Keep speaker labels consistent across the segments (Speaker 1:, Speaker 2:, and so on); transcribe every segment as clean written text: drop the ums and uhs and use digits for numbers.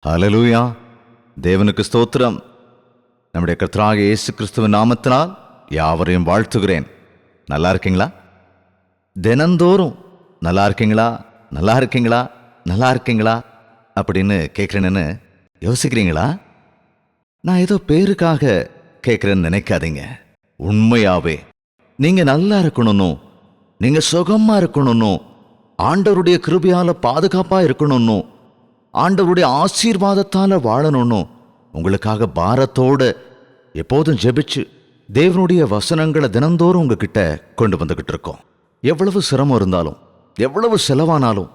Speaker 1: ஹல்லேலூயா. தேவனுக்கு ஸ்தோத்திரம். நம்முடைய கர்த்தராகிய இயேசு கிறிஸ்துவின் நாமத்தினால் யாவரையும் வாழ்த்துகிறேன். நல்லா இருக்கீங்களா? தினந்தோறும் நல்லா இருக்கீங்களா, நல்லா இருக்கீங்களா, நல்லா இருக்கீங்களா அப்படின்னு கேட்குறேன்னு யோசிக்கிறீங்களா? நான் ஏதோ பேருக்காக கேட்குறேன்னு நினைக்காதீங்க. உண்மையாவே நீங்க நல்லா இருக்கணும்னு, நீங்க சுகமா இருக்கணும்னு, ஆண்டவருடைய கிருபையால பாதுகாப்பா இருக்கணும்னு, ஆண்டவருடைய ஆசீர்வாதத்தால வாழணும்னு உங்களுக்காக பாரத்தோடு எப்போதும் ஜெபிச்சு தேவனுடைய வசனங்களை தினந்தோறும் உங்ககிட்ட கொண்டு வந்துகிட்டு இருக்கோம். எவ்வளவு சிரமம் இருந்தாலும், எவ்வளவு செலவானாலும்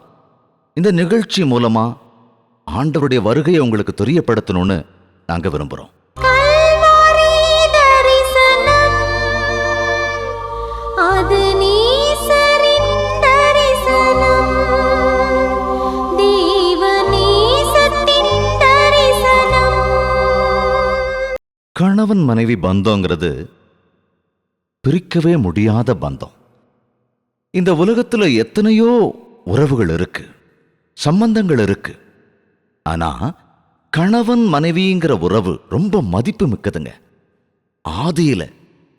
Speaker 1: இந்த நிகழ்ச்சி மூலமா ஆண்டவருடைய வருகையை உங்களுக்கு தெரியப்படுத்தணும்னு நாங்க விரும்புறோம். கணவன் மனைவி பந்தங்கிறது பிரிக்கவே முடியாத பந்தம். இந்த உலகத்துல எத்தனையோ உறவுகள் இருக்கு, சம்பந்தங்கள் இருக்கு. ஆனா கணவன் மனைவிங்கிற உறவு ரொம்ப மதிப்பு மிக்கதுங்க. ஆதியில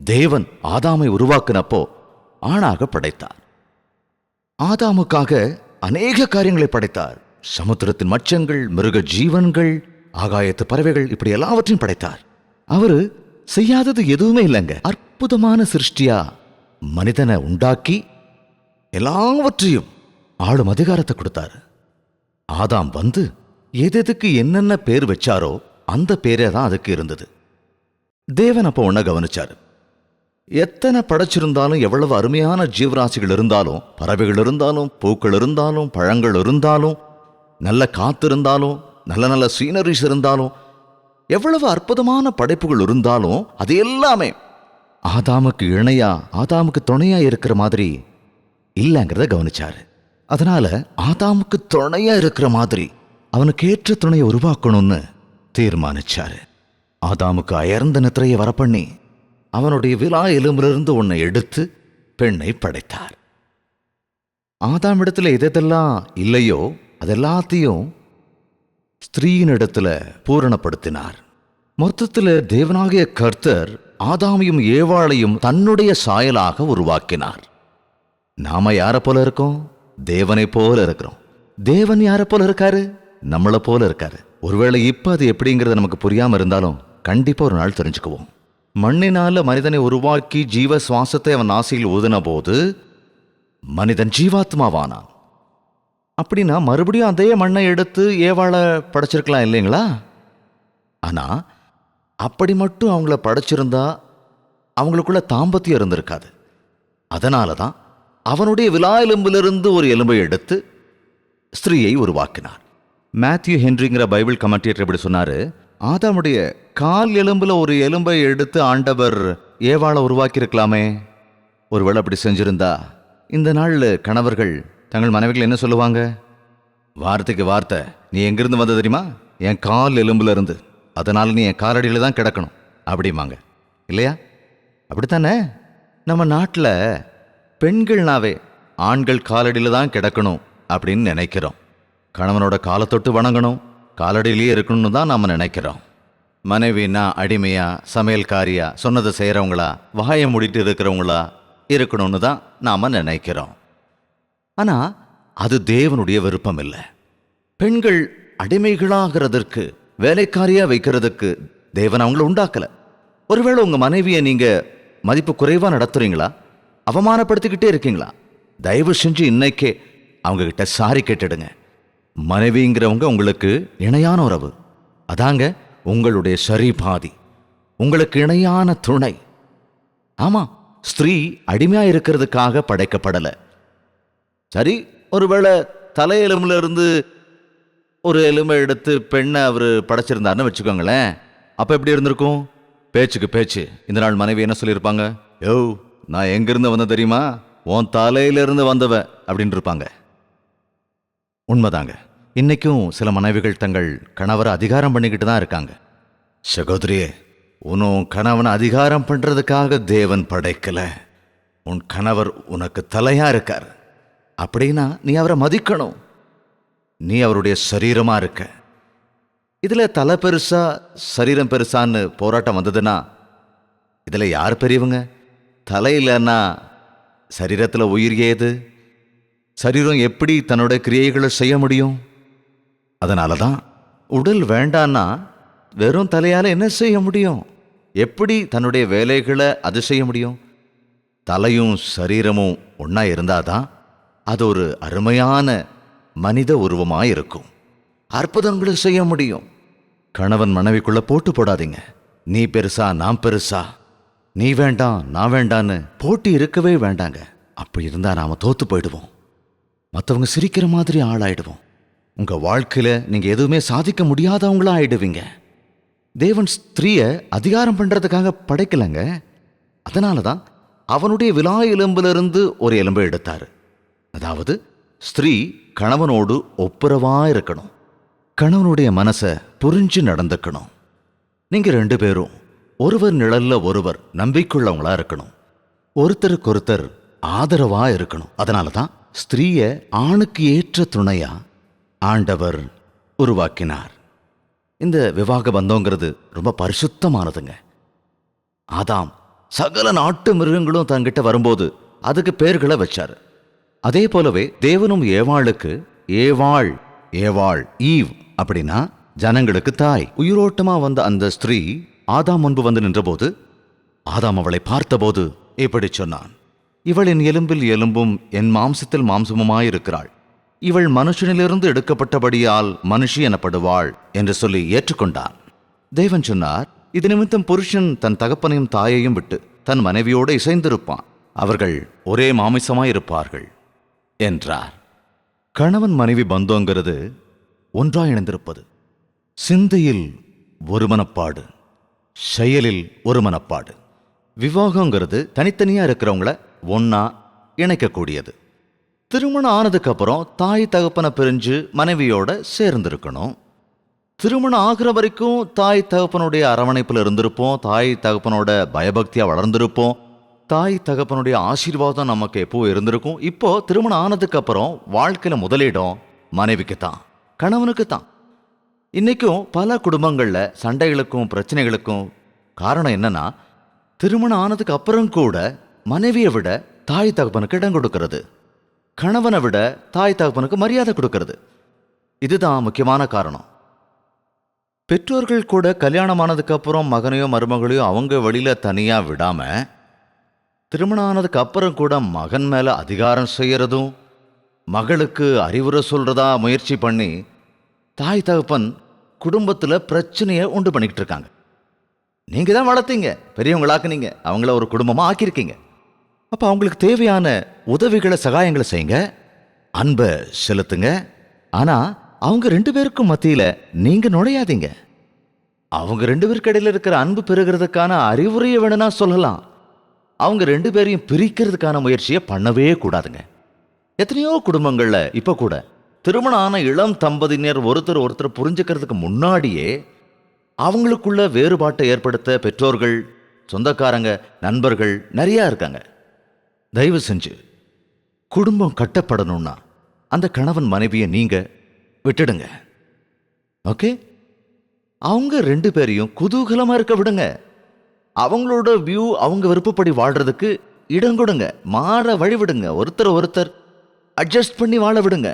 Speaker 1: தேவன் ஆதாமை உருவாக்குனப்போ ஆணாக படைத்தார். ஆதாமுக்காக அநேக காரியங்களை படைத்தார். சமுத்திரத்தின் மச்சங்கள், மிருக ஜீவன்கள், ஆகாயத்து பறவைகள், இப்படி எல்லாவற்றையும் படைத்தார். அவரு செய்யாதது எதுவுமே இல்லைங்க. அற்புதமான சிருஷ்டியா மனிதனை உண்டாக்கி எல்லாவற்றையும் ஆளும் அதிகாரத்தை கொடுத்தாரு. ஆதாம் வந்து எதுக்கு என்னென்ன பேர் வச்சாரோ அந்த பேரே தான் அதுக்கு இருந்தது. தேவன் அப்போ ஒன்ன கவனிச்சாரு. எத்தனை படைச்சிருந்தாலும், எவ்வளவு அருமையான ஜீவராசிகள் இருந்தாலும், பறவைகள் இருந்தாலும், பூக்கள் இருந்தாலும், பழங்கள் இருந்தாலும், நல்ல காத்து இருந்தாலும், நல்ல நல்ல சீனரிஸ் இருந்தாலும், எவ்வளவு அற்புதமான படைப்புகள் இருந்தாலும் அது எல்லாமே ஆதாமுக்கு இணையா, ஆதாமுக்கு துணையா இருக்கிற மாதிரி இல்லைங்கிறத கவனிச்சாரு. அதனால ஆதாமுக்கு துணையா இருக்கிற மாதிரி அவனுக்கு ஏற்ற துணையை உருவாக்கணும்னு தீர்மானிச்சாரு. ஆதாமுக்கு அயர்ந்த நித்திரையை வரப்பண்ணி அவனுடைய விலா எலும்பிலிருந்து ஒன்னை எடுத்து பெண்ணை படைத்தார். ஆதாம் இடத்துல எதெல்லாம் இல்லையோ அதெல்லாத்தையும் ஸ்திரீயின் இடத்துல பூரணப்படுத்தினார். மொத்தத்தில் தேவனாகிய கர்த்தர் ஆதாமையும் ஏவாளையும் தன்னுடைய சாயலாக உருவாக்கினார். நாம யார போல இருக்கோம்? தேவனை போல இருக்கிறோம். தேவன் யார போல இருக்காரு? நம்மளை போல இருக்காரு. ஒருவேளை இப்ப அது எப்படிங்கிறது நமக்கு புரியாம இருந்தாலும் கண்டிப்பா ஒரு நாள் தெரிஞ்சுக்குவோம். மண்ணினால மனிதனை உருவாக்கி ஜீவ சுவாசத்தை அவன் ஆசையில் ஊதின போது மனிதன் ஜீவாத்மாவானான். அப்படின்னா மறுபடியும் அதே மண்ணை எடுத்து ஏவாளை படைச்சிருக்கலாம் இல்லைங்களா? ஆனா அப்படி மட்டும் அவங்கள படைச்சிருந்தா அவங்களுக்குள்ள தாம்பத்தியம் இருந்திருக்காது. அதனால தான் அவனுடைய விலா எலும்பிலிருந்து ஒரு எலும்பை எடுத்து ஸ்திரீயை உருவாக்கினார். மேத்யூ ஹென்ரிங்கிற பைபிள் கமெண்டேட்டர் எப்படி சொன்னாரு, ஆதாமுடைய கால் எலும்புல ஒரு எலும்பை எடுத்து ஆண்டவர் ஏவாளை உருவாக்கியிருக்கலாமே. ஒருவேளை அப்படி செஞ்சிருந்தா இந்த நாள் கணவர்கள் தங்கள் மனைவிகள் என்ன சொல்லுவாங்க? வார்த்தைக்கு வார்த்தை, நீ எங்கிருந்து வந்த தெரியுமா? என் கால் எலும்புல இருந்து, அதனால நீ என் காலடியில் தான் கிடக்கணும் அப்படிமாங்க இல்லையா? அப்படித்தானே? நம்ம நாட்டில் பெண்கள்னாவே ஆண்கள் காலடியில் தான் கிடக்கணும் அப்படின்னு நினைக்கிறோம். கணவனோட காலத்தொட்டு வணங்கணும், காலடியிலேயே இருக்கணும்னு தான் நாம் நினைக்கிறோம். மனைவினா அடிமையா, சமையல்காரியா, சொன்னதை செய்கிறவங்களா, வாயை மூடிட்டு இருக்கிறவங்களா இருக்கணும்னு தான் நாம் நினைக்கிறோம். ஆனா அது தேவனுடைய விருப்பம் இல்லை. பெண்கள் அடிமைகளாகிறதற்கு, வேலைக்காரியா வைக்கிறதுக்கு தேவன் அவங்கள உண்டாக்கல. ஒருவேளை உங்க மனைவியை நீங்க மதிப்பு குறைவா நடத்துறீங்களா, அவமானப்படுத்திக்கிட்டே இருக்கீங்களா? தயவு செஞ்சு இன்னைக்கே அவங்க கிட்ட சாரி கேட்டுடுங்க. மனைவிங்கிறவங்க உங்களுக்கு இணையான உறவு. அதாங்க உங்களுடைய சரி பாதி, உங்களுக்கு இணையான துணை. ஆமா, ஸ்திரீ அடிமையா இருக்கிறதுக்காக படைக்கப்படலை. சரி, ஒருவேளை தலையெலும்புல இருந்து ஒரு எலும்பை எடுத்து பெண்ணை அவர் படைச்சிருந்தாருன்னு வச்சுக்கோங்களேன். அப்போ எப்படி இருந்திருக்கும்? பேச்சுக்கு பேச்சு இந்த நாள் மனைவி என்ன சொல்லியிருப்பாங்க? யோ, நான் எங்கிருந்து வந்த தெரியுமா? உன் தலையிலிருந்து வந்தவ அப்படின்னு இருப்பாங்க. உண்மைதாங்க. இன்னைக்கும் சில மனைவிகள் தங்கள் கணவரை அதிகாரம் பண்ணிக்கிட்டு தான் இருக்காங்க. சகோதரியே, உன் கணவனை அதிகாரம் பண்றதுக்காக தேவன் படைக்கல. உன் கணவர் உனக்கு தலையா இருக்கார். அப்படின்னா நீ அவரை மதிக்கணும். நீ அவருடைய சரீரமா இருக்க. இதுல தலை பெருசா சரீரம் பெருசான்னு போராட்டம் வந்ததுன்னா இதுல யார் பெரியவங்க? தலை இல்லைன்னா சரீரத்துல உயிர் ஏது? சரீரம் எப்படி தன்னோட கிரியைகளை செய்ய முடியும்? அதனால தான் உடல் வேண்டான்னா வெறும் தலையால் என்ன செய்ய முடியும்? எப்படி தன்னுடைய வேலைகளை அது செய்ய முடியும்? தலையும் சரீரமும் ஒன்றா இருந்தாதான் அது ஒரு அருமையான மனித உருவமாக இருக்கும். அற்புதங்களை செய்ய முடியும். கணவன் மனைவிக்குள்ள போட்டு போடாதீங்க. நீ பெருசா நான் பெருசா, நீ வேண்டாம் நான் வேண்டான்னு போட்டி இருக்கவே வேண்டாங்க. அப்படி இருந்தா நாம தோத்து போயிடுவோம். மற்றவங்க சிரிக்கிற மாதிரி ஆளாயிடுவோம். உங்க வாழ்க்கையில நீங்க எதுவுமே சாதிக்க முடியாதவங்களா ஆயிடுவீங்க. தேவன் ஸ்திரீய அதிகாரம் பண்றதுக்காக படைக்கலங்க. அதனாலதான் அவனுடைய விலா எலும்பிலிருந்து ஒரு எலும்பை எடுத்தாரு. அதாவது ஸ்திரீ கணவனோடு ஒப்புரவா இருக்கணும். கணவனுடைய மனசை புரிஞ்சு நடந்துக்கணும். நீங்க 2 பேரும் ஒருவர் நிழல்ல ஒருவர் நம்பிக்கையுள்ளவங்களா இருக்கணும். ஒருத்தருக்கொருத்தர் ஆதரவா இருக்கணும். அதனாலதான் ஸ்திரீய ஆணுக்கு ஏற்ற துணையா ஆண்டவர் உருவாக்கினார். இந்த விவாக பந்தங்கிறது ரொம்ப பரிசுத்தமானதுங்க. ஆதாம் சகல நாட்டு மிருகங்களும் தங்கிட்ட வரும்போது அதுக்கு பேர்களை வச்சாரு. அதே போலவே தேவனும் ஏவாளுக்கு ஏவாள் ஏவாள் ஈவ் அப்படின்னா ஜனங்களுக்கு தாய். உயிரோட்டமா வந்த அந்த ஸ்திரீ ஆதாம் முன்பு வந்து நின்றபோது ஆதாம் அவளை பார்த்தபோது இப்படி சொன்னான், இவள் என் எலும்பில் எலும்பும் என் மாம்சத்தில் மாம்சமுமாயிருக்கிறாள். இவள் மனுஷனிலிருந்து எடுக்கப்பட்டபடியால் மனுஷி எனப்படுவாள் என்று சொல்லி ஏற்றுக்கொண்டான். தேவன் சொன்னார், இது நிமித்தம் புருஷன் தன் தகப்பனையும் தாயையும் விட்டு தன் மனைவியோடு இசைந்திருப்பான், அவர்கள் ஒரே மாமிசமாயிருப்பார்கள் என்றார். கணவன் மனைவி பந்தங்கிறது ஒன்றாய் இணைந்திருப்பது. சிந்தையில் ஒரு மனப்பாடு, செயலில் ஒரு மனப்பாடு. விவாகங்கிறது தனித்தனியா இருக்கிறவங்கள ஒன்னா இணைக்கக்கூடியது. திருமணம் ஆனதுக்கு அப்புறம் தாய் தகப்பனை பிரிஞ்சு மனைவியோட சேர்ந்திருக்கணும். திருமணம் ஆகிற வரைக்கும் தாய் தகப்பனுடைய அரவணைப்பில் இருந்திருப்போம். தாய் தகப்பனோட பயபக்தியா வளர்ந்திருப்போம். தாய் தகப்பனுடைய ஆசீர்வாதம் நமக்கு எப்போ இருந்திருக்கும். இப்போ திருமணம் ஆனதுக்கு அப்புறம் வாழ்க்கையில முதலிடம் மனைவிக்கு தான், கணவனுக்கு தான். இன்னைக்கும் பல குடும்பங்கள்ல சண்டைகளுக்கும் பிரச்சனைகளுக்கும் காரணம் என்னன்னா, திருமணம் ஆனதுக்கு அப்புறம் கூட மனைவியை விட தாய் தகப்பனுக்கு இடம் கொடுக்கிறது, கணவனை விட தாய் தகப்பனுக்கு மரியாதை கொடுக்கிறது. இதுதான் முக்கியமான காரணம். பெற்றோர்கள் கூட கல்யாணமானதுக்கு அப்புறம் மகனையோ மருமகளையோ அவங்க வழியில தனியா விடாம, திருமணம் ஆனதுக்கு அப்புறம் கூட மகன் மேல அதிகாரம் செய்யறதும் மகளுக்கு அறிவுரை சொல்றதா முயற்சி பண்ணி தாய் தகப்பன் குடும்பத்துல பிரச்சனையை உண்டு பண்ணிக்கிட்டு இருக்காங்க. நீங்க தான் வளர்த்தீங்க, பெரியவங்களாக்குனீங்க, அவங்கள ஒரு குடும்பமா ஆக்கியிருக்கீங்க. அப்ப அவங்களுக்கு தேவையான உதவிகளை சகாயங்களை செய்யுங்க, அன்பை செலுத்துங்க. ஆனா அவங்க 2 பேருக்கும் மத்தியில நீங்க நுழையாதீங்க. அவங்க 2 பேருக்கு இடையில இருக்கிற அன்பு பெறுகிறதுக்கான அறிவுரையை வேணும்னா சொல்லலாம். அவங்க 2 பேரையும் பிரிக்கிறதுக்கான முயற்சியை பண்ணவே கூடாதுங்க. எத்தனையோ குடும்பங்கள்ல இப்ப கூட திருமணம் ஆன இளம் தம்பதியினர் ஒருத்தர் புரிஞ்சுக்கிறதுக்கு முன்னாடியே அவங்களுக்குள்ள வேறுபாட்டை ஏற்படுத்த பெற்றோர்கள், சொந்தக்காரங்க, நண்பர்கள் நிறைய இருக்காங்க. தயவு செஞ்சு குடும்பம் கட்டப்படணும்னா அந்த கணவன் மனைவியை நீங்க விட்டுடுங்க. ஓகே? அவங்க 2 பேரையும் குதூகலமா இருக்க விடுங்க. அவங்களோட வியூ அவங்க விருப்பப்படி வாழ்றதுக்கு இடம் கொடுங்க, மாற வழி விடுங்க, ஒருத்தர் அட்ஜஸ்ட் பண்ணி வாழ விடுங்க.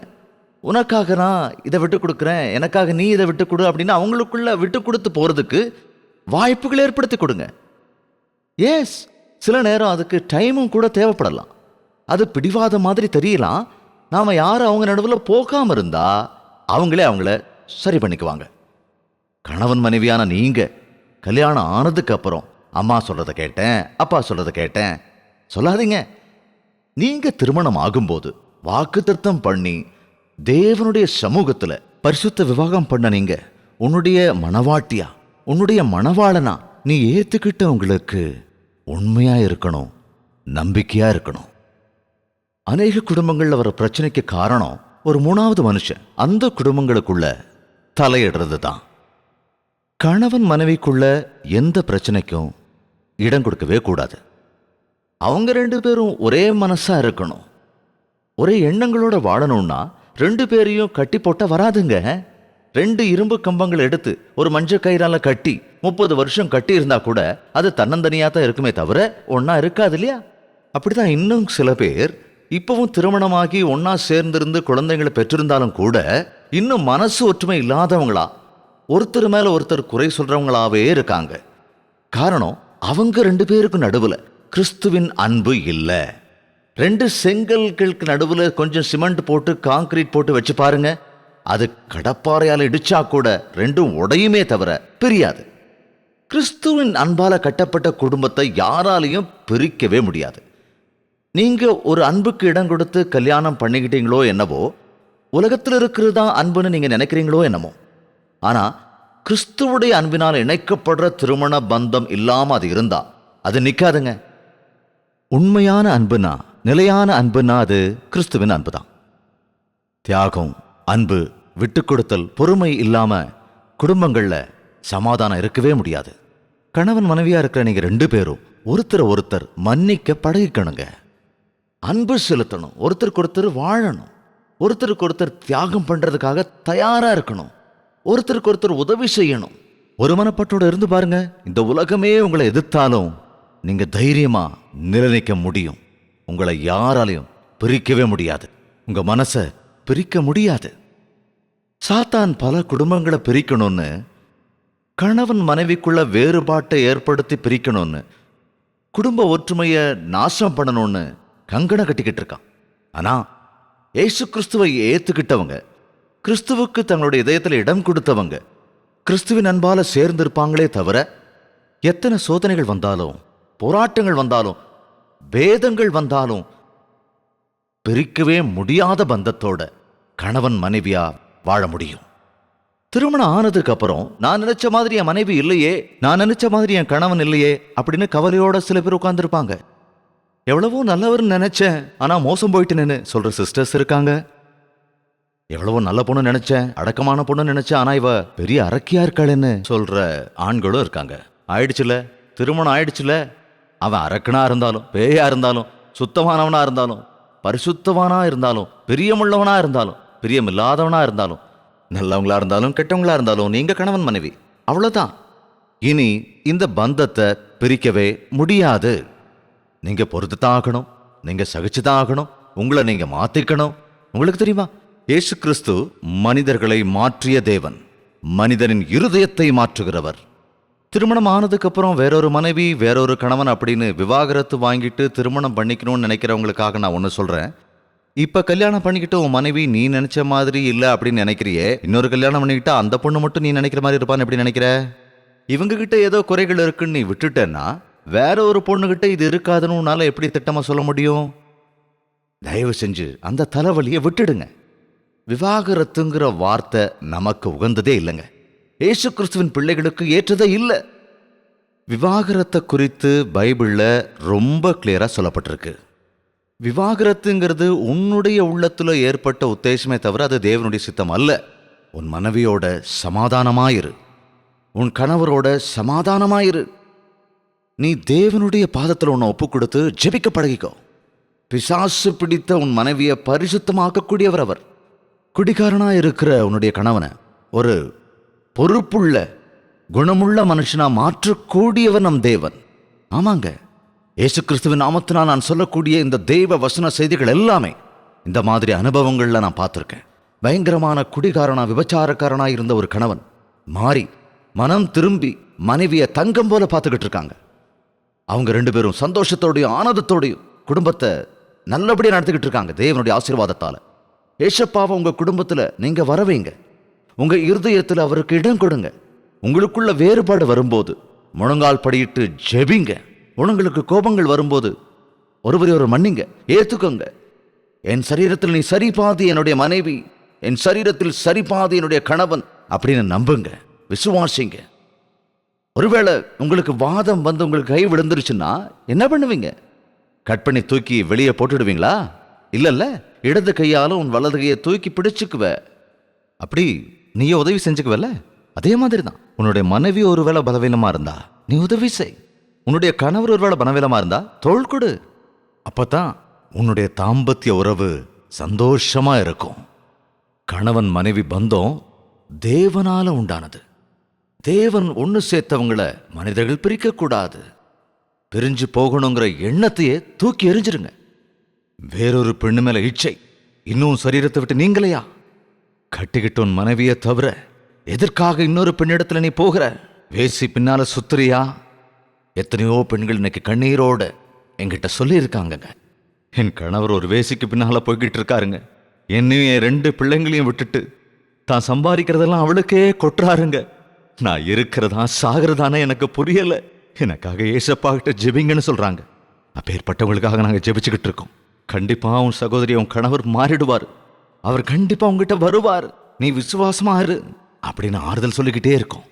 Speaker 1: உனக்காக நான் இதை விட்டு கொடுக்குறேன், எனக்காக நீ இதை விட்டு கொடு அப்படின்னு அவங்களுக்குள்ள விட்டு கொடுத்து போறதுக்கு வாய்ப்புகள் ஏற்படுத்தி கொடுங்க. எஸ், சில நேரம் அதுக்கு டைமும் கூட தேவைப்படலாம். அது பிடிவாத மாதிரி தெரியலாம். நாம யாரும் அவங்க நடுவில் போகாம இருந்தா அவங்களே அவங்கள சரி பண்ணிக்குவாங்க. கணவன் மனைவியான நீங்க கல்யாணம் ஆனதுக்கு அப்புறம் அம்மா சொல்றதை கேட்டேன், அப்பா சொல்றதை கேட்டேன் சொல்லாதீங்க. நீங்க திருமணம் ஆகும்போது வாக்குத்தத்தம் பண்ணி தேவனுடைய சமூகத்துல பரிசுத்த விவாகம் பண்ண நீங்க உன்னுடைய மனவாட்டியா, உன்னுடைய மனவாளனா நீ ஏத்துக்கிட்ட உங்களுக்கு உண்மையா இருக்கணும், நம்பிக்கையா இருக்கணும். அநேக குடும்பங்கள்ல வர பிரச்சனைக்கு காரணம் ஒரு 3வது மனுஷன் அந்த குடும்பங்களுக்குள்ள தலையிடுறது தான். கணவன் மனைவிக்குள்ள எந்த பிரச்சனைக்கும் இடம் கொடுக்கவே கூடாது. அவங்க 2 பேரும் ஒரே மனசா இருக்கணும். ஒரே எண்ணங்களோட வாழணும்னா 2 பேரையும் கட்டி போட்ட வராதுங்க. 2 இரும்பு கம்பங்கள் எடுத்து ஒரு மஞ்சள் கயிறால கட்டி 30 வருஷம் கட்டி இருந்தா கூட அது தன்னந்தனியா தான் இருக்குமே தவிர ஒன்னா இருக்காது இல்லையா? அப்படிதான் இன்னும் சில பேர் இப்பவும் திருமணமாகி ஒன்னா சேர்ந்திருந்து குழந்தைகளை பெற்றிருந்தாலும் கூட இன்னும் மனசு ஒற்றுமை இல்லாதவங்களா, ஒருத்தர் மேல ஒருத்தர் குறை சொல்றவங்களாவே இருக்காங்க. காரணம், அவங்க 2 பேருக்கும் நடுவுல கிறிஸ்துவின் அன்பு இல்ல. 2 செங்கல்களுக்கு நடுவுல கொஞ்சம் சிமெண்ட் போட்டு கான்கிரீட் போட்டு வச்சு பாருங்க, அது கடப்பாறையால் இடிச்சா கூட 2ம் உடையுமே தவிர பிரியாது. கிறிஸ்துவின் அன்பால கட்டப்பட்ட குடும்பத்தை யாராலையும் பிரிக்கவே முடியாது. நீங்க ஒரு அன்புக்கு இடம் கொடுத்து கல்யாணம் பண்ணிக்கிட்டீங்களோ என்னவோ, உலகத்தில் இருக்கிறது தான் அன்புன்னு நீங்க நினைக்கிறீங்களோ என்னமோ, ஆனா கிறிஸ்துவுடைய அன்பினால் இணைக்கப்படுற திருமண பந்தம் இல்லாம அது இருந்தா அது நிக்காதுங்க. உண்மையான அன்புனா, நிலையான அன்புனா அது கிறிஸ்துவின் அன்பு தான். தியாகம், அன்பு, விட்டு கொடுத்தல், பொறுமை இல்லாம குடும்பங்கள்ல சமாதானம் இருக்கவே முடியாது. கணவன் மனைவியா இருக்கிற நீங்க 2 பேரும் ஒருத்தர் மன்னிக்க பழகிக்கணுங்க. அன்பு செலுத்தணும், ஒருத்தருக்கு ஒருத்தர் வாழணும், ஒருத்தருக்கு ஒருத்தர் தியாகம் பண்றதுக்காக தயாரா இருக்கணும், ஒருத்தருக்கு ஒருத்தர் உதவி செய்யணும். ஒரு மனப்பட்டோட இருந்து பாருங்க, இந்த உலகமே உங்களை எதிர்த்தாலும் நீங்க தைரியமா நிலைநிற்க முடியும். உங்களை யாராலையும் பிரிக்கவே முடியாது. உங்க மனசை பிரிக்க முடியாது. சாத்தான் பல குடும்பங்களை பிரிக்கணும்னு, கணவன் மனைவிக்குள்ள வேறுபாட்டை ஏற்படுத்தி பிரிக்கணும்னு, குடும்ப ஒற்றுமையை நாசம் பண்ணணும்னு கங்கணம் கட்டிக்கிட்டு இருக்கான். ஆனா ஏசு கிறிஸ்துவை ஏத்துக்கிட்டவங்க, கிறிஸ்துவுக்கு தங்களுடைய இதயத்தில் இடம் கொடுத்தவங்க கிறிஸ்துவின் அன்பால சேர்ந்திருப்பாங்களே தவிர, எத்தனை சோதனைகள் வந்தாலும், போராட்டங்கள் வந்தாலும், பேதங்கள் வந்தாலும் பிரிக்கவே முடியாத பந்தத்தோட கணவன் மனைவியா வாழ முடியும். திருமணம் ஆனதுக்கு அப்புறம் நான் நினைச்ச மாதிரி என் மனைவி இல்லையே, நான் நினைச்ச மாதிரி என் கணவன் இல்லையே அப்படின்னு கவலையோட சில பேர் உட்கார்ந்துருப்பாங்க. எவ்வளவோ நல்லவர்னு நினைச்சேன், ஆனா மோசம் போயிட்டுன்னு சொல்ற சிஸ்டர்ஸ் இருக்காங்க. எவ்வளவோ நல்ல பொண்ணு நினைச்சேன், அடக்கமான பொண்ணு நினைச்சேன், ஆனா இவ பெரிய அரக்கியா இருக்காளுன்னு சொல்ற ஆண்களும் இருக்காங்க. ஆயிடுச்சுல, திருமணம் ஆயிடுச்சுல, அவன் அரக்கனா இருந்தாலும், பேயா இருந்தாலும், சுத்தமானவனா இருந்தாலும், பரிசுத்தவானா இருந்தாலும், பிரியமுள்ளவனா இருந்தாலும், பிரியமில்லாதவனா இருந்தாலும், நல்லவங்களா இருந்தாலும், கெட்டவங்களா இருந்தாலும், நீங்க கணவன் மனைவி, அவ்வளவுதான். இனி இந்த பந்தத்தை பிரிக்கவே முடியாது. நீங்க பொறுத்துதான் ஆகணும், நீங்க சகிச்சுதான் ஆகணும், உங்களை நீங்க மாத்திக்கணும். உங்களுக்கு தெரியுமா, இயேசு கிறிஸ்து மனிதர்களை மாற்றிய தேவன், மனிதனின் இருதயத்தை மாற்றுகிறவர். திருமணம் ஆனதுக்கு அப்புறம் வேறொரு மனைவி, வேறொரு கணவன் அப்படின்னு விவாகரத்து வாங்கிட்டு திருமணம் பண்ணிக்கணும்னு நினைக்கிறவங்களுக்காக நான் ஒன்று சொல்றேன். இப்ப கல்யாணம் பண்ணிக்கிட்டு உன் மனைவி நீ நினைச்ச மாதிரி இல்லை அப்படின்னு நினைக்கிறியே, இன்னொரு கல்யாணம் பண்ணிக்கிட்டா அந்த பொண்ணு மட்டும் நீ நினைக்கிற மாதிரி இருப்பான்னு எப்படி நினைக்கிற? இவங்க கிட்ட ஏதோ குறைகள் இருக்குன்னு நீ விட்டுட்டேன்னா வேற ஒரு பொண்ணுகிட்ட இது இருக்காதுன்னு உன்னால எப்படி திட்டமா சொல்ல முடியும்? தயவு செஞ்சு அந்த தலைவலியை விட்டுடுங்க. விவாகரத்துங்கிற வார்த்தை நமக்கு உகந்ததே இல்லைங்க. இயேசு கிறிஸ்துவின் பிள்ளைகளுக்கு ஏற்றதே இல்லை. விவாகரத்தை குறித்து பைபிள்ல ரொம்ப கிளியரா சொல்லப்பட்டிருக்கு. விவாகரத்துங்கிறது உன்னுடைய உள்ளத்துல ஏற்பட்ட உத்தேசமே தவிர அது தேவனுடைய சித்தம் அல்ல. உன் மனைவியோட சமாதானமாயிரு, உன் கணவரோட சமாதானமாயிரு. நீ தேவனுடைய பாதத்தில் உன்னை ஒப்பு கொடுத்து ஜெபிக்க பழகிக்கோ. பிசாசு பிடித்த உன் மனைவியை பரிசுத்தமாக்கக்கூடியவர் அவர். குடிகாரனா இருக்கிற உன்னுடைய கணவனை ஒரு பொறுப்புள்ள குணமுள்ள மனுஷனா மாற்றக்கூடியவர் நம் தேவன். ஆமாங்க, இயேசு கிறிஸ்துவின் நாமத்தினால் நான் சொல்லக்கூடிய இந்த தெய்வ வசன செய்திகள் எல்லாமே இந்த மாதிரி அனுபவங்கள்ல நான் பார்த்துருக்கேன். பயங்கரமான குடிகாரனா, விபச்சாரக்காரனா இருந்த ஒரு கணவன் மாறி மனம் திரும்பி மனைவியை தங்கம் போல பார்த்துக்கிட்டு இருக்காங்க. அவங்க 2 பேரும் சந்தோஷத்தோடையும் ஆனந்தத்தோடையும் குடும்பத்தை நல்லபடியாக நடத்திக்கிட்டு இருக்காங்க தேவனுடைய ஆசீர்வாதத்தால. ஏசப்பாவை உங்க குடும்பத்துல நீங்க வரவைங்க. உங்க இருதயத்தில் அவருக்கு இடம் கொடுங்க. உங்களுக்குள்ள வேறுபாடு வரும்போது முழங்கால் படியிட்டு ஜெபிங்க. உங்களுக்கு கோபங்கள் வரும்போது ஒருவரை ஒரு மன்னிங்க, ஏத்துக்கோங்க. என் சரீரத்தில் நீ சரிபாதி என்னுடைய மனைவி, என் சரீரத்தில் சரிபாதி என்னுடைய கணவன் அப்படின்னு நம்புங்க, விசுவாசிங்க. ஒருவேளை உங்களுக்கு வாதம் வந்து உங்களுக்கு கை விழுந்துருச்சுன்னா என்ன பண்ணுவீங்க? கட் பண்ணி தூக்கி வெளியே போட்டுடுவீங்களா? இல்லைல்ல, இடது கையாலும் உன் வலது கையை தூக்கி பிடிச்சுக்குவ. அப்படி நீயே உதவி செஞ்சுக்குவல்ல, அதே மாதிரி தான் உன்னுடைய மனைவி ஒருவேளை பலவீனமா இருந்தா நீ உதவி செய். உன்னுடைய கணவர் ஒருவேளை பலவீனமா இருந்தா தோள் கொடு. அப்பதான் உன்னுடைய தாம்பத்திய உறவு சந்தோஷமா இருக்கும். கணவன் மனைவி பந்தம் தேவனால உண்டானது. தேவன் ஒன்று சேர்த்தவங்களை மனிதர்கள் பிரிக்கக்கூடாது. பிரிஞ்சு போகணுங்கிற எண்ணத்தையே தூக்கி எறிஞ்சிருங்க. வேறொரு பெண்ணு மேல இச்சை இன்னும் சரீரத்தை விட்டு நீங்களையா? கட்டிக்கிட்டு உன் மனைவியை தவிர எதற்காக இன்னொரு பெண்ணிடத்துல நீ போகிற? வேசி பின்னால சுத்துறியா? எத்தனையோ பெண்கள் இன்னைக்கு கண்ணீரோட என்கிட்ட சொல்லியிருக்காங்கங்க. என் கணவர் ஒரு வேசிக்கு பின்னால போய்கிட்டு இருக்காருங்க. என்னையும் என் 2 பிள்ளைங்களையும் விட்டுட்டு தான் சம்பாதிக்கிறதெல்லாம் அவளுக்கே கொட்டுறாருங்க. நான் இருக்கிறதா சாகிறதானே எனக்கு புரியல. எனக்காக ஏசப்பா கிட்ட ஜெபிங்கன்னு சொல்றாங்க. அப்பேற்பட்டவங்களுக்காக நாங்க ஜெபிச்சுக்கிட்டு இருக்கோம். கண்டிப்பா உன் சகோதரி, உன் கணவர் மாறிடுவார். அவர் கண்டிப்பா உங்ககிட்ட வருவார். நீ விசுவாசமா இரு அப்படின்னு ஆறுதல் சொல்லிக்கிட்டே இருக்கோம்.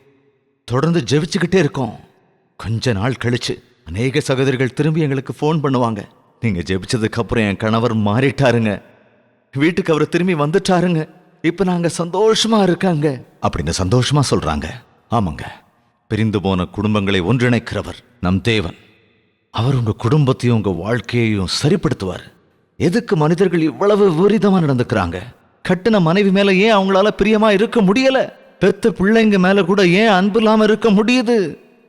Speaker 1: தொடர்ந்து ஜெபிச்சுக்கிட்டே இருக்கோம். கொஞ்ச நாள் கழிச்சு அநேக சகோதரிகள் திரும்பி எங்களுக்கு ஃபோன் பண்ணுவாங்க. நீங்க ஜெபிச்சதுக்கு அப்புறம் என் கணவர் மாறிட்டாருங்க, வீட்டுக்கு அவர் திரும்பி வந்துட்டாருங்க, இப்ப நாங்க சந்தோஷமா இருக்காங்க அப்படின்னு சந்தோஷமா சொல்றாங்க. ஆமாங்க, பிரிந்து போன குடும்பங்களை ஒன்றிணைக்கிறவர் நம் தேவன். அவர் உங்க குடும்பத்தையும் உங்க வாழ்க்கையையும் சரிப்படுத்துவார். எதுக்கு மனிதர்கள் இவ்வளவு விபரீதமா நடந்துக்கிறாங்க? கட்டின மனைவி மேல ஏன் அவங்களால பிரியமா இருக்க முடியல? பெத்த பிள்ளைங்க மேல கூட ஏன் அன்பு இல்லாம இருக்க முடியுது?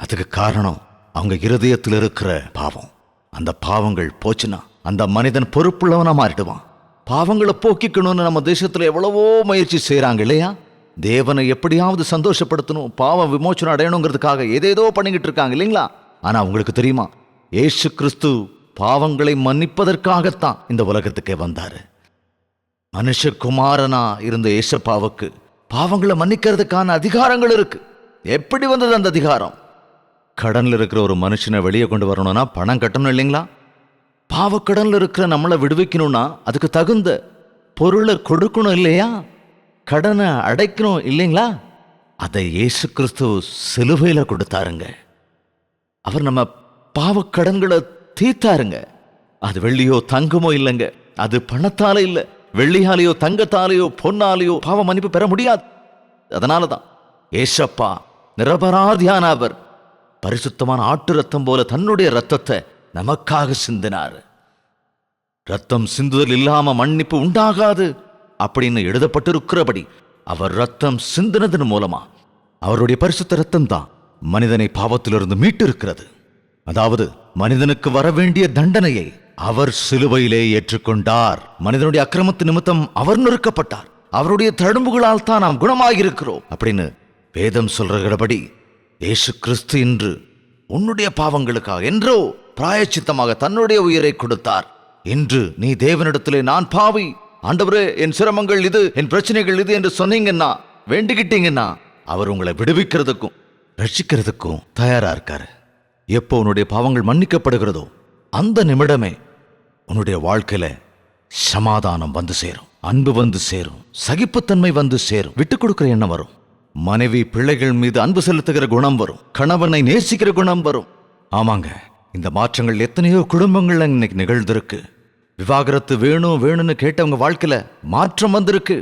Speaker 1: அதுக்கு காரணம் அவங்க இருதயத்தில் இருக்கிற பாவம். அந்த பாவங்கள் போச்சுன்னா அந்த மனிதன் பொறுப்புள்ளவனா மாறிடுவான். பாவங்களை போக்கிக்கணும்னு நம்ம தேசத்துல எவ்வளவோ முயற்சி செய்யறாங்க இல்லையா? தேவனை எப்படியாவது சந்தோஷப்படுத்தணும், பாவ விமோச்சனம் அடையணுங்கிறதுக்காக ஏதேதோ பண்ணிக்கிட்டு இருக்காங்க இல்லைங்களா? ஆனா உங்களுக்கு தெரியுமா, ஏசு கிறிஸ்து பாவங்களை மன்னிப்பதற்காகத்தான் இந்த உலகத்துக்கே வந்தாரு. மனுஷகுமாரனா இருந்த ஏசப்பாவுக்கு பாவங்களை மன்னிக்கிறதுக்கான அதிகாரங்கள் இருக்கு. எப்படி வந்தது அந்த அதிகாரம்? கடன்ல இருக்கிற ஒரு மனுஷனை வெளியே கொண்டு வரணும்னா பணம் கட்டணும் இல்லைங்களா? பாவக்கடன்ல இருக்கிற நம்மளை விடுவிக்கணும்னா அதுக்கு தகுந்த பொருளை கொடுக்கணும் இல்லையா? கடனை அடைக்கணும் இல்லைங்களா? அதை இயேசு கிறிஸ்து சிலுவையில கொடுத்தாருங்க. அவர் நம்ம பாவக்கடன்களை தீர்த்தாருங்க. அது வெள்ளியோ தங்கமோ இல்லைங்க, அது பணத்தால இல்ல, வெள்ளியாலேயோ தங்கத்தாலேயோ பொன்னாலேயோ பாவ மன்னிப்பு பெற முடியாது. அதனாலதான் ஏசப்பா நிரபராதியான அவர் பரிசுத்தமான ஆட்டு ரத்தம் போல தன்னுடைய ரத்தத்தை நமக்காக சிந்தினார். ரத்தம் சிந்துதல் இல்லாம மன்னிப்பு உண்டாகாது அப்படின்னு எழுதப்பட்டிருக்கிறபடி அவர் ரத்தம் சிந்தினதன் மூலமா அவருடைய பரிசுத்த ரத்தம் தான் மனிதனை பாவத்திலிருந்து மீட்டு இருக்கிறது. அதாவது மனிதனுக்கு வர வேண்டிய தண்டனையை அவர் சிலுவையிலே ஏற்றுக்கொண்டார். மனிதனுடைய அக்கிரமத்து நிமித்தம் அவர் நொறுக்கப்பட்டார். அவருடைய தழும்புகளால் தான் நாம் குணமாகியிருக்கிறோம் அப்படின்னு வேதம் சொல்றபடி இயேசு கிறிஸ்து இன்று உன்னுடைய பாவங்களுக்காக என்றோ பிராயச்சித்தமாக தன்னுடைய உயிரை கொடுத்தார். இன்று நீ தேவனிடத்திலே நான் பாவி, ஆண்டவரே என் சிரமங்கள் இது, என் பிரச்சனைகள் இது என்று சொன்னீங்கன்னா, வேண்டிக்கிட்டீங்கன்னா, அவர் உங்களை விடுவிக்கிறதுக்கும் ரட்சிக்கிறதுக்கும் தயாரா இருக்காரு. எப்போ உன்னுடைய பாவங்கள் மன்னிக்கப்படுகிறதோ அந்த நிமிடமே உன்னுடைய வாழ்க்கையில சமாதானம் வந்து சேரும், அன்பு வந்து சேரும், சகிப்புத்தன்மை வந்து சேரும், விட்டு கொடுக்கிற எண்ணம் வரும், மனைவி பிள்ளைகள் மீது அன்பு செலுத்துகிற குணம் வரும், கணவனை நேசிக்கிற குணம் வரும். ஆமாங்க, இந்த மாற்றங்கள் எத்தனையோ குடும்பங்கள்ல இன்னைக்கு நிகழ்ந்திருக்கு. விவாகரத்து வேணும் வேணும்னு கேட்டவங்க வாழ்க்கையில மாற்றம் வந்திருக்கு.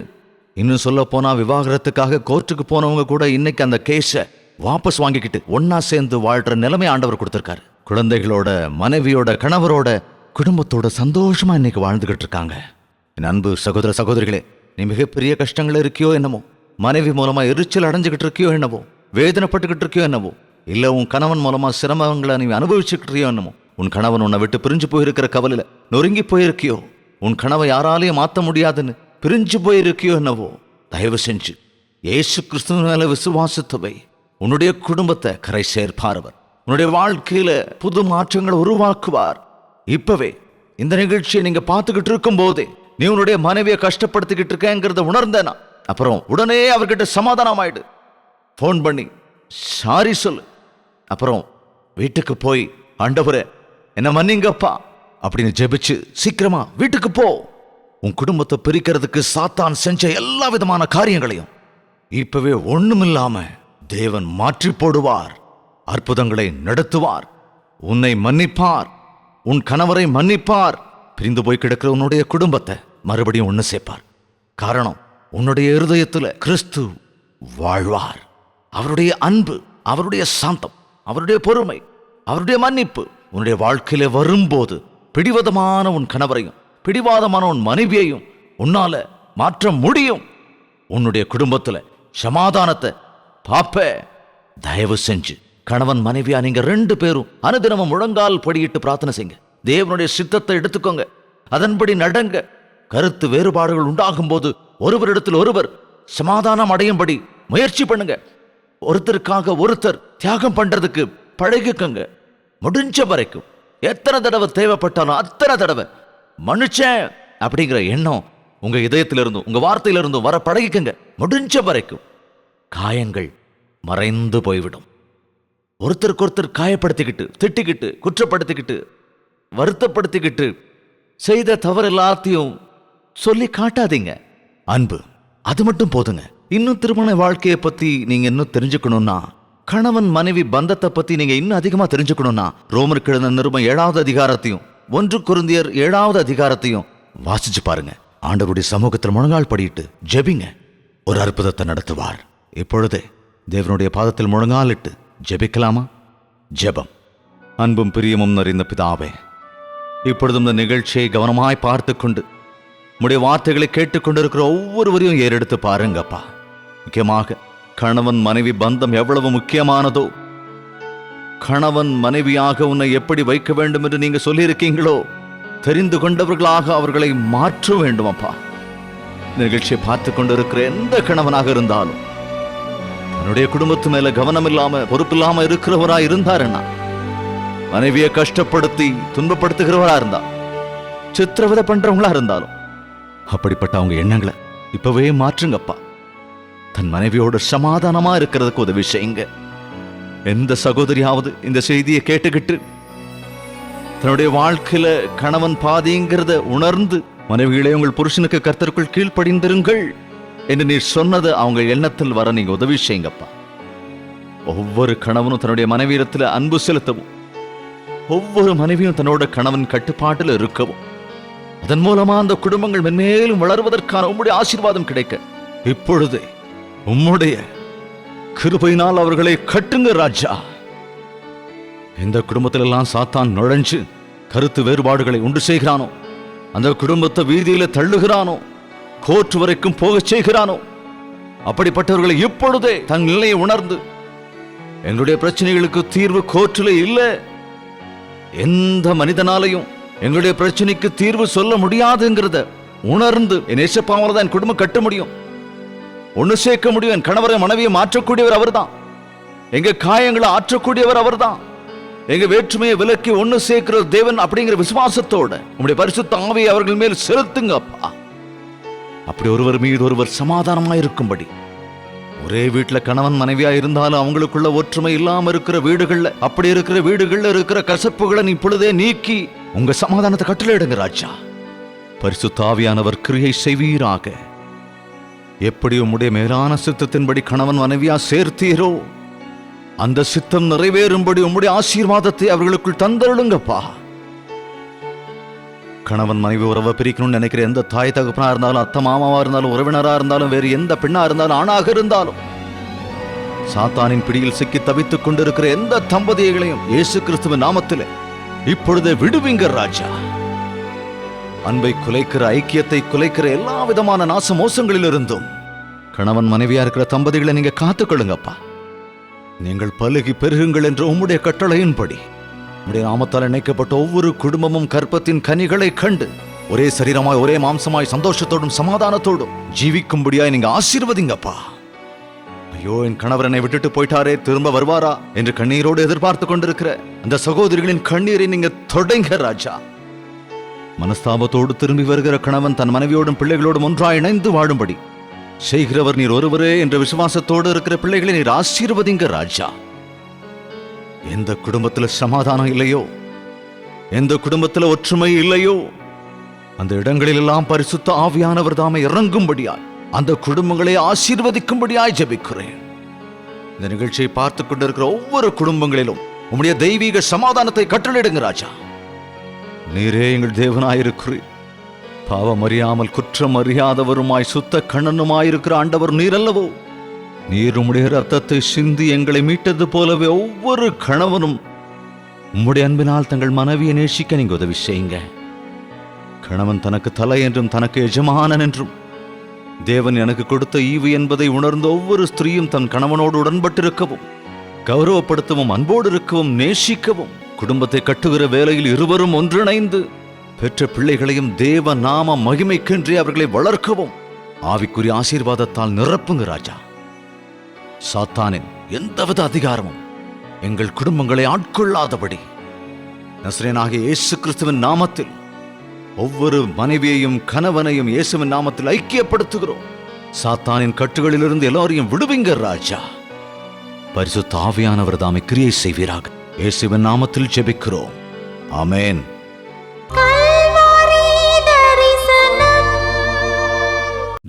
Speaker 1: இன்னும் சொல்ல போனா விவாகரத்துக்காக கோர்ட்டுக்கு போனவங்க கூட இன்னைக்கு அந்த கேஸை வாபஸ் வாங்கிக்கிட்டு ஒன்னா சேர்ந்து வாழ்ற நிலைமை ஆண்டவர் கொடுத்திருக்காரு. குழந்தைகளோட, மனைவியோட, கணவரோட, குடும்பத்தோட சந்தோஷமா இன்னைக்கு வாழ்ந்துகிட்டு இருக்காங்க. என் அன்பு சகோதர சகோதரிகளே, நீ மிகப்பெரிய கஷ்டங்கள் இருக்கியோ என்னமோ, மனைவி மூலமா எரிச்சல் அடைஞ்சுக்கிட்டு இருக்கியோ என்னவோ, வேதனைப்பட்டுக்கிட்டு இருக்கியோ என்னவோ, இல்ல உன் கணவன் மூலமா சிரமங்களை நீ அனுபவிச்சுக்கிட்டு இருக்கியோ என்னமோ, உன் கணவன் உன்னை விட்டு பிரிஞ்சு போயிருக்கிற கவலையில நொறுங்கி போயிருக்கியோ, உன் கனவை யாராலையும் மாற்ற முடியாதுன்னு பிரிஞ்சு போயிருக்கியோ என்னவோ, தயவு செஞ்சு இயேசு கிறிஸ்துவின் மேல விசுவாசத்தவை உன்னுடைய குடும்பத்தை கரை சேர்ப்பார். உன்னுடைய வாழ்க்கையில புது மாற்றங்களை உருவாக்குவார். இப்பவே இந்த நிகழ்ச்சியை நீங்க பார்த்துக்கிட்டு இருக்கும் போதே நீ உன்னுடைய மனைவியை கஷ்டப்படுத்திக்கிட்டு இருக்கேங்கிறத உணர்ந்தேனா, அப்புறம் உடனே அவர்கிட்ட சமாதானம் ஆயிடு. போன் பண்ணி சாரி சொல்லு. அப்புறம் வீட்டுக்கு போய் ஆண்டவரே என்ன மன்னிங்கப்பா அப்படின்னு ஜெபிச்சு சீக்கிரமா வீட்டுக்கு போ. உன் குடும்பத்தை பிரிக்கிறதுக்கு சாத்தான் செஞ்ச எல்லா விதமான காரியங்களையும் இப்பவே ஒண்ணுமில்லாம தேவன் மாற்றி போடுவார். அற்புதங்களை நடத்துவார். உன்னை மன்னிப்பார், உன் கணவரை மன்னிப்பார். பிரிந்து போய் கிடக்கிற உன்னுடைய குடும்பத்தை மறுபடியும் ஒண்ணு சேர்ப்பார். காரணம், உன்னுடைய இருதயத்துல கிறிஸ்து வாழ்வார். அவருடைய அன்பு, அவருடைய சாந்தம், அவருடைய பொறுமை, அவருடைய மன்னிப்பு உன்னுடைய வாழ்க்கையில வரும்போது பிடிவாதமான உன் கணவரையும் பிடிவாதமான உன் மனைவியையும் உன்னால மாற்ற முடியும். உன்னுடைய குடும்பத்துல சமாதானத்தை பாப்ப. தயவு செஞ்சு கணவன் மனைவியா நீங்க 2 பேரும் அனுதினமும் முழங்கால் படியிட்டு பிரார்த்தனை செய்யுங்க. தேவனுடைய சித்தத்தை எடுத்துக்கோங்க, அதன்படி நடங்க. கருத்து வேறுபாடுகள் உண்டாகும் போது ஒருவரிடத்தில் ஒருவர் சமாதானம் அடையும்படி முயற்சி பண்ணுங்க. ஒருத்தருக்காக ஒருத்தர் தியாகம் பண்றதுக்கு பழகிக்கங்க. முடிஞ்ச வரைக்கும் எத்தனை தடவை தேவைப்பட்டாலும் அத்தனை தடவை மனுஷன் அப்படிங்கிற எண்ணம் உங்க இதயத்திலிருந்தும் உங்க வார்த்தையிலிருந்தும் வர பழகிக்கங்க. முடிஞ்ச வரைக்கும் காயங்கள் மறைந்து போய்விடும். ஒருத்தருக்கு ஒருத்தர் காயப்படுத்திக்கிட்டு, திட்டிக்கிட்டு, குற்றப்படுத்திக்கிட்டு, வருத்தப்படுத்திக்கிட்டு செய்த தவறு எல்லாத்தையும் சொல்லி காட்டாதீங்க. அன்பு, அது மட்டும் போதுங்க. இன்னும் திருமண வாழ்க்கையை பத்தி நீங்க இன்னும் தெரிஞ்சுக்கணும்னா, கணவன் மனைவி பந்தத்தை பத்தி நீங்க இன்னும் அதிகமா தெரிஞ்சுக்கணும்னா, ரோமருக்கு எழுதின நிருபம் 7வது அதிகாரத்தையும் 1 கொரிந்தியர் 7வது அதிகாரத்தையும் வாசிச்சு பாருங்க. ஆண்டவருடைய சமூகத்தில் முழங்கால் படியிட்டு ஜெபிங்க. ஒரு அற்புதத்தை நடத்துவார். இப்பொழுதே தேவனுடைய பாதத்தில் முழங்காலிட்டு ஜெபிக்கலாமா? ஜெபம். அன்பும் பிரியமும் நிறைந்த பிதாவே, இப்பொழுதும் இந்த நிகழ்ச்சியை கவனமாய் பார்த்து கொண்டு உம்முடைய வார்த்தைகளை கேட்டுக்கொண்டிருக்கிற ஒவ்வொருவரையும் ஏறெடுத்து பாருங்கப்பா. முக்கியமாக கணவன் மனைவி பந்தம் எவ்வளவு முக்கியமானதோ, கணவன் மனைவியாக உன்னை எப்படி வைக்க வேண்டும் என்று நீங்க சொல்லியிருக்கீங்களோ, தெரிந்து கொண்டவர்களாக அவர்களை மாற்ற வேண்டும் அப்பா. இந்த நிகழ்ச்சியை பார்த்து கொண்டிருக்கிற எந்த கணவனாக இருந்தாலும் தன்னுடைய குடும்பத்து மேல கவனம் இல்லாம பொறுப்பில்லாம இருக்கிறவரா இருந்தாருன்னா, மனைவியை கஷ்டப்படுத்தி துன்பப்படுத்துகிறவரா இருந்தா, சித்திரவதை பண்றவங்களா இருந்தாலும், அப்படிப்பட்ட அவங்க எண்ணங்களை இப்பவே மாற்றுங்கப்பா. தன் மனைவியோட சமாதானமா இருக்கிறதுக்கு உதவி செய்யுங்க. எந்த சகோதரியாவது இந்த செய்தியை கேட்டுக்கிட்டு தன்னுடைய வாழ்க்கையில கணவன் பாதிங்கிறத உணர்ந்து, மனைவிகளே உங்கள் புருஷனுக்கு கர்த்தருக்குள் கீழ்ப்படிந்திருங்கள் என்று நீர் சொன்னது அவங்க எண்ணத்தில் வர நீங்க உதவி செய்யுங்கப்பா. ஒவ்வொரு கணவனும் தன்னுடைய மனைவியிடத்தில் அன்பு செலுத்தவும், ஒவ்வொரு மனைவியும் தன்னோட கணவன் கட்டுப்பாட்டில் இருக்கவும், அதன் மூலமா அந்த குடும்பங்கள் மென்மேலும் வளர்வதற்கான உம்முடைய ஆசீர்வாதம் கிடைக்க இப்பொழுதே உம்முடைய கிருபையினால் அவர்களை கட்டுங்க ராஜா. எந்த குடும்பத்திலெல்லாம் சாத்தான் நுழைஞ்சு கருத்து வேறுபாடுகளை உண்டு செய்கிறானோ, அந்த குடும்பத்தை வீதியில தள்ளுகிறானோ, கோர்ட் வரைக்கும் போக செய்கிறானோ, அப்படிப்பட்டவர்களை இப்பொழுதே தன் நிலையை உணர்ந்து, எங்களுடைய பிரச்சனைகளுக்கு தீர்வு கோர்ட்டில் இல்லை, எந்த மனிதனாலையும் எங்களுடைய பிரச்சனைக்கு தீர்வு சொல்ல முடியாதுங்கிறத உணர்ந்து, என் ஏசப்பாவால தான் என் குடும்பம் கட்ட முடியும், ஒண்ணு சேர்க்க முடியும், என் கணவரை மனைவியை மாற்றக்கூடியவர் அவர்தான், எங்க காயங்களை ஆற்றக்கூடியவர் அவர்தான், எங்க வேற்றுமையை விலக்கி ஒண்ணு சேர்க்கிற தேவன் அப்படிங்கிற விசுவாசத்தோட உங்களுடைய பரிசுத்த ஆவியை அவர்கள் மேல் செலுத்துங்க அப்பா. அப்படி ஒருவர் மீது ஒருவர் சமாதானமா இருக்கும்படி, ஒரே வீட்டுல கணவன் மனைவியா இருந்தாலும் அவங்களுக்குள்ள ஒற்றுமை இல்லாம இருக்கிற வீடுகள்ல, அப்படி இருக்கிற வீடுகள்ல இருக்கிற கசப்புகளை இப்பொழுதே நீக்கி உங்க சமாதானத்தை கட்டளையிடுங்க ராஜா. பரிசுத்த ஆவியானவர் கிரியை செய்வீராக. எப்படி உம்முடைய மேலான சித்தத்தின்படி கணவன் மனைவியா சேர்த்தீரோ, அந்த சித்தம் நிறைவேறும்படி உம்முடைய ஆசீர்வாதத்தை அவர்களுக்குள் தந்தருளுங்கப்பா. கணவன் மனைவி உறவை பிரிக்கணும்னு நினைக்கிற எந்த தாய் தகப்பனா இருந்தாலும், அத்தை மாமாவா இருந்தாலும், உறவினரா இருந்தாலும், வேறு எந்த பெண்ணா இருந்தாலும், ஆணாக இருந்தாலும், சாத்தானின் பிடியில் சிக்கி தவித்துக் கொண்டிருக்கிற எந்த தம்பதியைகளையும் இயேசு கிறிஸ்துவின் நாமத்திலே இப்பொழுதே விடுவீங்க ராஜா. அன்பை குலைக்கிற, ஐக்கியத்தை குலைக்கிற எல்லா விதமான நாச மோசங்களிலிருந்தும் கணவன் மனைவியா இருக்கிற தம்பதிகளை நீங்க காத்துக்கொள்ளுங்கப்பா. நீங்கள் பலுகி பெருகுங்கள் என்ற உம்முடைய கட்டளையின்படி உம்முடைய நாமத்தால் இணைக்கப்பட்ட ஒவ்வொரு குடும்பமும் கற்பத்தின் கனிகளை கண்டு ஒரே சரீரமாய், ஒரே மாம்சமாய், சந்தோஷத்தோடும் சமாதானத்தோடும் ஜீவிக்கும்படியாய் நீங்க ஆசீர்வதிங்கப்பா. ஐயோ, என் கணவர் என்னை விட்டுட்டு போயிட்டாரே, திரும்ப வருவாரா என்று கண்ணீரோடு எதிர்பார்த்து கொண்டிருக்கிற அந்த சகோதரிகளின் கண்ணீரை நீங்க தொடங்க ராஜா. மனஸ்தாபத்தோடு திரும்பி வருகிற கணவன் தன் மனைவியோடும் பிள்ளைகளோடும் ஒன்றாய் இணைந்து வாழும்படி செய்கிறவர் நீர் ஒருவரே என்ற விசுவாசத்தோடு இருக்கிற பிள்ளைகளை நீர் ஆசீர்வதிங்க ராஜா. எந்த குடும்பத்துல சமாதானம் இல்லையோ, எந்த குடும்பத்துல ஒற்றுமை இல்லையோ, அந்த இடங்களில் எல்லாம் பரிசுத்த ஆவியானவர் தாமே இறங்கும்படியாய், அந்த குடும்பங்களை ஆசீர்வதிக்கும்படியாய் ஜெபிக்கிறேன். இந்த நிகழ்ச்சியை பார்த்து கொண்டிருக்கிற ஒவ்வொரு குடும்பங்களிலும் உம்முடைய தெய்வீக சமாதானத்தை கட்டளையிடுங்க ராஜா. நீரே எங்கள் தேவனாயிருக்கிறீர். பாவம் அறியாமல் குற்றம் அறியாதவருமாய் சுத்த கண்ணனுமாயிருக்கிற ஆண்டவர் நீர் அல்லவோ? நீர் உம்முடைய ரத்தத்தை சிந்தி எங்களை மீட்டது போலவே ஒவ்வொரு கணவனும் உம்முடைய அன்பினால் தங்கள் மனைவியை நேசிக்க நீங்க உதவி செய்யுங்க. கணவன் தனக்கு தலை என்றும் தனக்கு எஜமானன் என்றும் தேவன் எனக்கு கொடுத்த ஈவு என்பதை உணர்ந்த ஒவ்வொரு ஸ்திரீயும் தன் கணவனோடு உடன்பட்டிருக்கவும், கௌரவப்படுத்தவும், அன்போடு இருக்கவும், நேசிக்கவும், குடும்பத்தை கட்டுகிற வேலையில் இருவரும் ஒன்றிணைந்து பெற்ற பிள்ளைகளையும் தேவ நாம மகிமைக்கென்றே அவர்களை வளர்க்கவும் ஆவிக்குரிய ஆசீர்வாதத்தால் நிரப்புங்க ராஜா. சாத்தானின் எந்தவித அதிகாரமும் எங்கள் குடும்பங்களை ஆட்கொள்ளாதபடி நசரேயனாகிய இயேசு கிறிஸ்துவின் நாமத்தில் ஒவ்வொரு மனைவியையும் கணவனையும் இயேசுவின் நாமத்தில் ஐக்கியப்படுத்துகிறோம். சாத்தானின் கட்டுகளிலிருந்து எல்லாரையும் விடுவிங்க ராஜா. பரிசுத்த ஆவியானவர் தாமே கிரியை செய்வீராக. இயேசுவின் நாமத்தில் ஜெபிக்கிறோம். ஆமென்.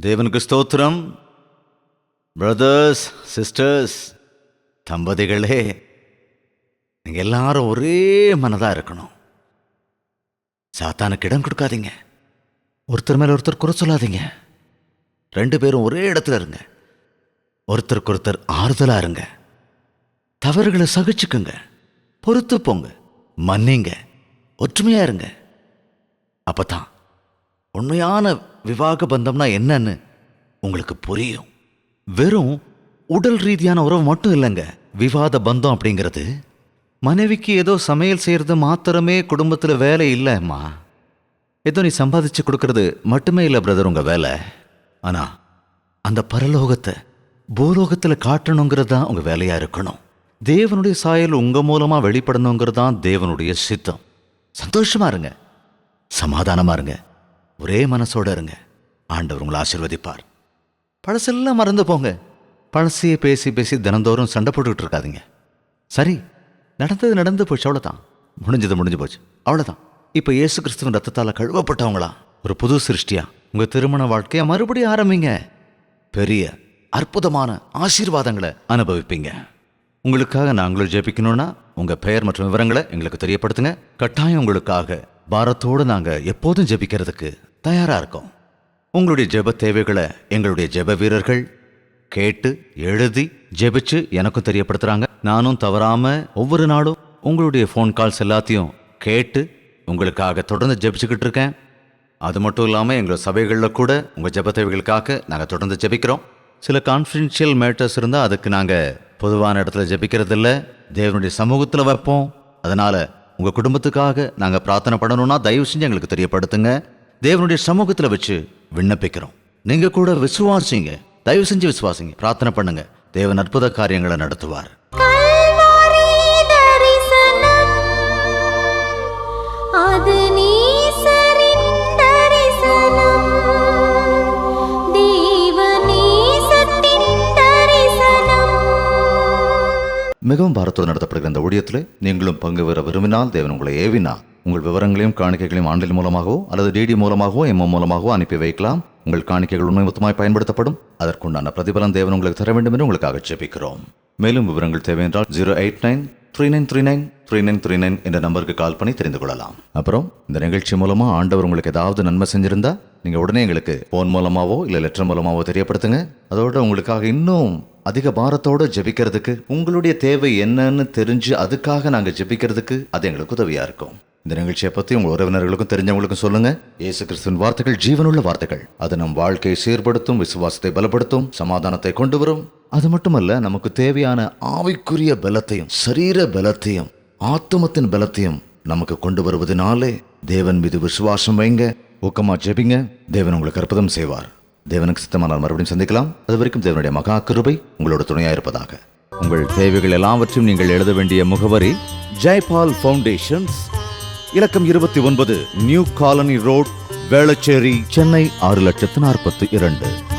Speaker 1: தேவனுக்கு ஸ்தோத்திரம். பிரதர்ஸ், சிஸ்டர்ஸ், தம்பதிகளே, நீங்க எல்லாரும் ஒரே மனதா இருக்கணும். சாத்தானுக்கு இடம் கொடுக்காதீங்க. ஒருத்தர் மேல ஒருத்தர் குறை சொல்லாதீங்க. 2 பேரும் ஒரே இடத்துல இருங்க. ஒருத்தருக்கு ஒருத்தர் ஆறுதலா இருங்க. தவறுகளை சகிச்சுக்குங்க. பொறுத்து போங்க. மன்னிங்க. ஒற்றுமையா இருங்க. அப்பதான் உண்மையான விவாக பந்தம்னா என்னன்னு உங்களுக்கு புரியும். வெறும் உடல் ரீதியான உறவு மட்டும் இல்லைங்க விவாத பந்தம் அப்படிங்கிறது. மனைவிக்கு ஏதோ சமையல் செய்யறது மாத்திரமே குடும்பத்துல வேலை இல்லைம்மா. ஏதோ நீ சம்பாதிச்சு கொடுக்கறது மட்டுமே இல்லை பிரதர் உங்க வேலை. ஆனா அந்த பரலோகத்தை பூலோகத்துல காட்டணுங்கிறது தான் உங்க வேலையா இருக்கணும். தேவனுடைய சாயல் உங்க மூலமா வெளிப்படணுங்கிறது தான் தேவனுடைய சித்தம். சந்தோஷமா இருங்க, சமாதானமா இருங்க, ஒரே மனசோட இருங்க. ஆண்டவர் உங்களை ஆசீர்வதிப்பார். பழசெல்லாம் மறந்து போங்க. பழசையே பேசி பேசி தினந்தோறும் சண்டை போட்டுக்கிட்டு இருக்காதீங்க. சரி, நடந்தது நடந்து போச்சு, அவ்வளோதான். முடிஞ்சது முடிஞ்சு போச்சு, அவ்வளோதான். இப்போ இயேசு கிறிஸ்துவின் ரத்தத்தால் கழுவப்பட்டவங்களா ஒரு புது சிருஷ்டியா உங்க திருமண வாழ்க்கையை மறுபடியும் ஆரம்பிங்க. பெரிய அற்புதமான ஆசீர்வாதங்களை அனுபவிப்பீங்க. உங்களுக்காக நாங்களும் ஜெபிக்கணும்னா உங்க பெயர் மற்றும் விவரங்களை எங்களுக்கு தெரியப்படுத்துங்க. கட்டாயம் உங்களுக்காக பாரத்தோடு நாங்க எப்போதும் ஜெபிக்கிறதுக்கு தயாரா இருக்கோம். உங்களுடைய ஜெப தேவைகளை எங்களுடைய ஜெப வீரர்கள் கேட்டு எழுதி ஜெபிச்சு எனக்கும் தெரியப்படுத்துறாங்க. நானும் தவறாம ஒவ்வொரு நாளும் உங்களுடைய ஃபோன் கால்ஸ் எல்லாத்தையும் கேட்டு உங்களுக்காக தொடர்ந்து ஜெபிச்சுக்கிட்டு இருக்கேன். அது மட்டும் இல்லாமல் எங்கள் சபைகளில் கூட உங்கள் ஜெப தேவைகளுக்காக நாங்கள் தொடர்ந்து ஜெபிக்கிறோம். சில கான்ஃபிடென்ஷியல் மேட்டர்ஸ் இருந்தால் அதுக்கு நாங்கள் பொதுவான இடத்துல ஜெபிக்கிறது இல்லை, தேவனுடைய சமூகத்தில் வைப்போம். அதனால் உங்கள் குடும்பத்துக்காக நாங்கள் பிரார்த்தனை பண்ணணும்னா தயவு செஞ்சு எங்களுக்கு தெரியப்படுத்துங்க. தேவனுடைய சமூகத்தில் வச்சு விண்ணப்பிக்கிறோம். நீங்கள் கூட விசுவாசிங்க, தயவு செஞ்சு விசுவாசிங்க, பிரார்த்தனை பண்ணுங்க. தேவன் அற்புத காரியங்களை நடத்துவார். மிகவும் பாரத்தோடு நடத்தப்படுகிற இந்த ஊழியத்தில் நீங்களும் பங்கு பெற விரும்பினால், தேவன் உங்களை ஏவினா, உங்கள் விவரங்களையும் காணிக்கைகளையும் ஆன்லைன் மூலமாகவோ அல்லது டிடி மூலமாகவோ எம்ஓ மூலமாகவோ அனுப்பி வைக்கலாம். உங்கள் காணிக்கைகள் உண்மைமொத்தமாய் பயன்படுத்தப்படும். அதற்குண்டான பிரதிபலன் தேவன் உங்களுக்கு தர வேண்டும் என்று உங்களுக்காக ஜெபிக்கிறோம். மேலும் விவரங்கள் தேவை என்றால் 089-3939-3939 என்ற நம்பருக்கு கால் பண்ணி தெரிந்து கொள்ளலாம். அப்புறம் இந்த நிகழ்ச்சி மூலமா ஆண்டவர் உங்களுக்கு ஏதாவது நன்மை செஞ்சிருந்தா நீங்க உடனே எங்களுக்கு போன் மூலமாவோ இல்ல லெட்டர் மூலமாவோ தெரியப்படுத்துங்க. அதோட உங்களுக்காக இன்னும் அதிக பாரத்தோட ஜெபிக்கிறதுக்கு, உங்களுடைய தேவை என்னன்னு தெரிஞ்சு அதுக்காக நாங்க ஜெபிக்கிறதுக்கு அது எங்களுக்கு உதவியா இருக்கும். இந்த நிகழ்ச்சியை பத்தி உங்க உறவினர்களுக்கும் தெரிஞ்சவங்களுக்கும் சொல்லுங்க. இயேசு கிறிஸ்துவின் வார்த்தைகள் ஜீவனுள்ள வார்த்தைகள். அது நம் வாழ்க்கையை சீர்படுத்தும், விசுவாசத்தை பலப்படுத்தும், சமாதானத்தை கொண்டு வரும். அது மட்டுமல்ல, நமக்கு தேவையான ஆவிக்குரிய பலத்தையும் சரீர பலத்தையும் ஆத்துமத்தின் பலத்தையும் நமக்கு கொண்டு வருவதனாலே தேவன் மீது விசுவாசம் வைங்க, ஊக்கமா ஜெபிங்க. தேவன் உங்களுக்கு அற்புதம் செய்வார். தேவனுக்கு சித்தமானால் மறுபடியும் சந்திக்கலாம். அது வரைக்கும் தேவனுடைய மகா கிருபை உங்களோட துணையா இருப்பதாக. உங்கள் தேவைகள் எல்லாவற்றையும் நீங்கள் எழுத வேண்டிய முகவரி ஜெய்பால் ஃபவுண்டேஷன்ஸ், இலக்கம் 29, new colony road, Velachery, Chennai 6,42,00,000.